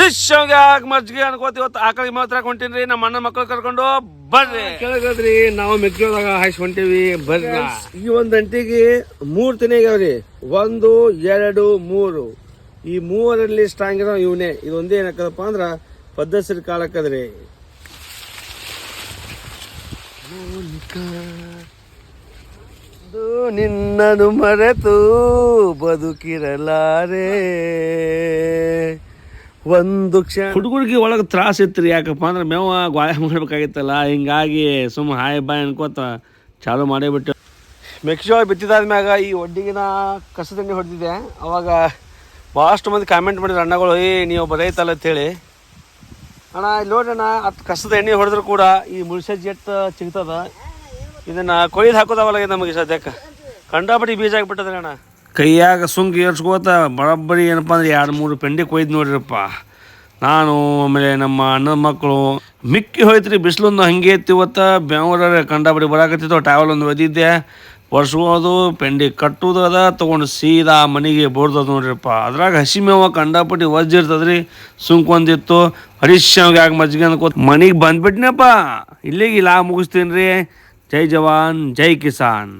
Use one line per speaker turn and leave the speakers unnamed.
ರಿಶ್ಯಾಗ ಮಜ್ಜಿಗೆ ಅನ್ಕೋತಿ ಇವತ್ತು ಆಕಳಿಗೆ ಮಾತ್ರ ಹೊಂಟೀನ್ರಿ ನಮ್ಮ ಅಣ್ಣ ಮಕ್ಕಳು ಕರ್ಕೊಂಡು ಬರ್ರಿ ಕೇಳಗದ್ರಿ ನಾವು ಮೆಕ್ಕೆಜೋಳದಾಗ ಹಾಯ್ಸಿ ಹೊಂಟೀವಿ ಬರ್ರಿ ಈ ಒಂದ್ ಗಂಟೆಗೆ 3 ತಿನಿ ಆಗ್ಯಾವ್ರಿ 1 2 3 ಈ 3ರಲ್ಲಿ ಸ್ಟ್ರಾಂಗ್ ಇರೋ ಇವನೇ ಇದೊಂದೇ ಏನಕ್ಕದಪ್ಪ ಅಂದ್ರ ಪದ್ಧತಿ ಕಾಲಕ್ಕದ್ರಿ ನಿನ್ನನು ಮರೆತು ಬದುಕಿರಲಾರೆ ಒಂದು ಕ್ಷಣ ಹುಡುಗರಿಗೆ ಒಳಗೆ ತ್ರಾಸ ಇತ್ತು ಯಾಕಪ್ಪ ಅಂದ್ರೆ ಮೇವ ಗಾಯ ಮಾಡ್ಬೇಕಾಗಿತ್ತಲ್ಲ ಹಿಂಗಾಗಿ ಸುಮ್ಮ ಹಾಯ್ ಬಾಯ್ ಅನ್ಕೋತ ಚಾಲು ಮಾಡೇ ಬಿಟ್ಟು ಮೆಕ್ಕೆಜೋಳ ಬಿತ್ತಿದಾದ್ಮ್ಯಾಗ ಈ ಒಡ್ಡಿಗಿನ ಕಸದಂಡಿ ಹೊಡೆದಿದ್ದೆ ಅವಾಗ ಭಾಳಷ್ಟು ಮಂದಿ ಕಾಮೆಂಟ್ ಮಾಡಿದ್ರು ಅಣ್ಣಗಳು ನೀವು ಬರೈತಲ್ಲ ಅಂತೇಳಿ ಅಣ್ಣ ಇಲ್ಲಿ ನೋಡೋಣ ಅದು ಕಸದ ಎಣ್ಣೆ ಹೊಡೆದ್ರು ಕೂಡ ಈ ಮುಳ್ಸೆ ಜೆಟ್ ಸಿಗ್ತದ ಇದನ್ನ ಕೊಯ್ದು ಹಾಕೋದವಲ್ಲ ನಮಗೆ ಸದ್ಯಕ್ಕೆ ಕಂಡಾಪಟ್ಟಿ ಬೀಜ ಆಗಿಬಿಟ್ಟದ್ರಿ ಅಣ್ಣ ಕೈಯಾಗ ಸುಂಕಿ ಏರ್ಸ್ಕೋತ ಬರೋಬ್ಬರಿ ಏನಪ್ಪ ಅಂದ್ರೆ 2-3 ಪೆಂಡಿ ಕೊಯ್ದು ನೋಡ್ರಿಪ್ಪ ನಾನು ಆಮೇಲೆ ನಮ್ಮ ಅಣ್ಣನ ಮಕ್ಕಳು ಮಿಕ್ಕಿ ಹೋಯ್ತು ಬಿಸಿಲೊಂದು ಹಂಗೆ ಇತ್ತು ಇವತ್ತು ಬೆಂಗಳೂರ ಕಂಡಾಪಟ್ಟಿ ಬರಾಕತ್ತಿತ್ತು ಟ್ಯಾವಲ್ ಒಂದು ಒದಿದ್ದೆ ವರ್ಷಗೋದು ಪೆಂಡಿ ಕಟ್ಟುದು ಅದ ತೊಗೊಂಡು ಸೀದಾ ಮನೆಗೆ ಬೋಡ್ದದು ನೋಡ್ರಿಪ್ಪ ಅದ್ರಾಗ ಹಸಿ ಮೇವ ಕಂಡಾಪಟ್ಟಿ ವಜ್ಜಿರ್ತದ್ರಿ ಸುಂಕ್ ಒಂದಿತ್ತು ಹರೀಶ್ಯಾಗ ಮಜ್ಜಿಗೆ ಅನ್ಕೋತ ಮನೆಗೆ ಬಂದ್ಬಿಟ್ನಪ್ಪ ಇಲ್ಲಿಗೆ ಲಾ ಮುಗಿಸ್ತೀನಿ ರೀ ಜೈ ಜವಾನ್ ಜೈ ಕಿಸಾನ್.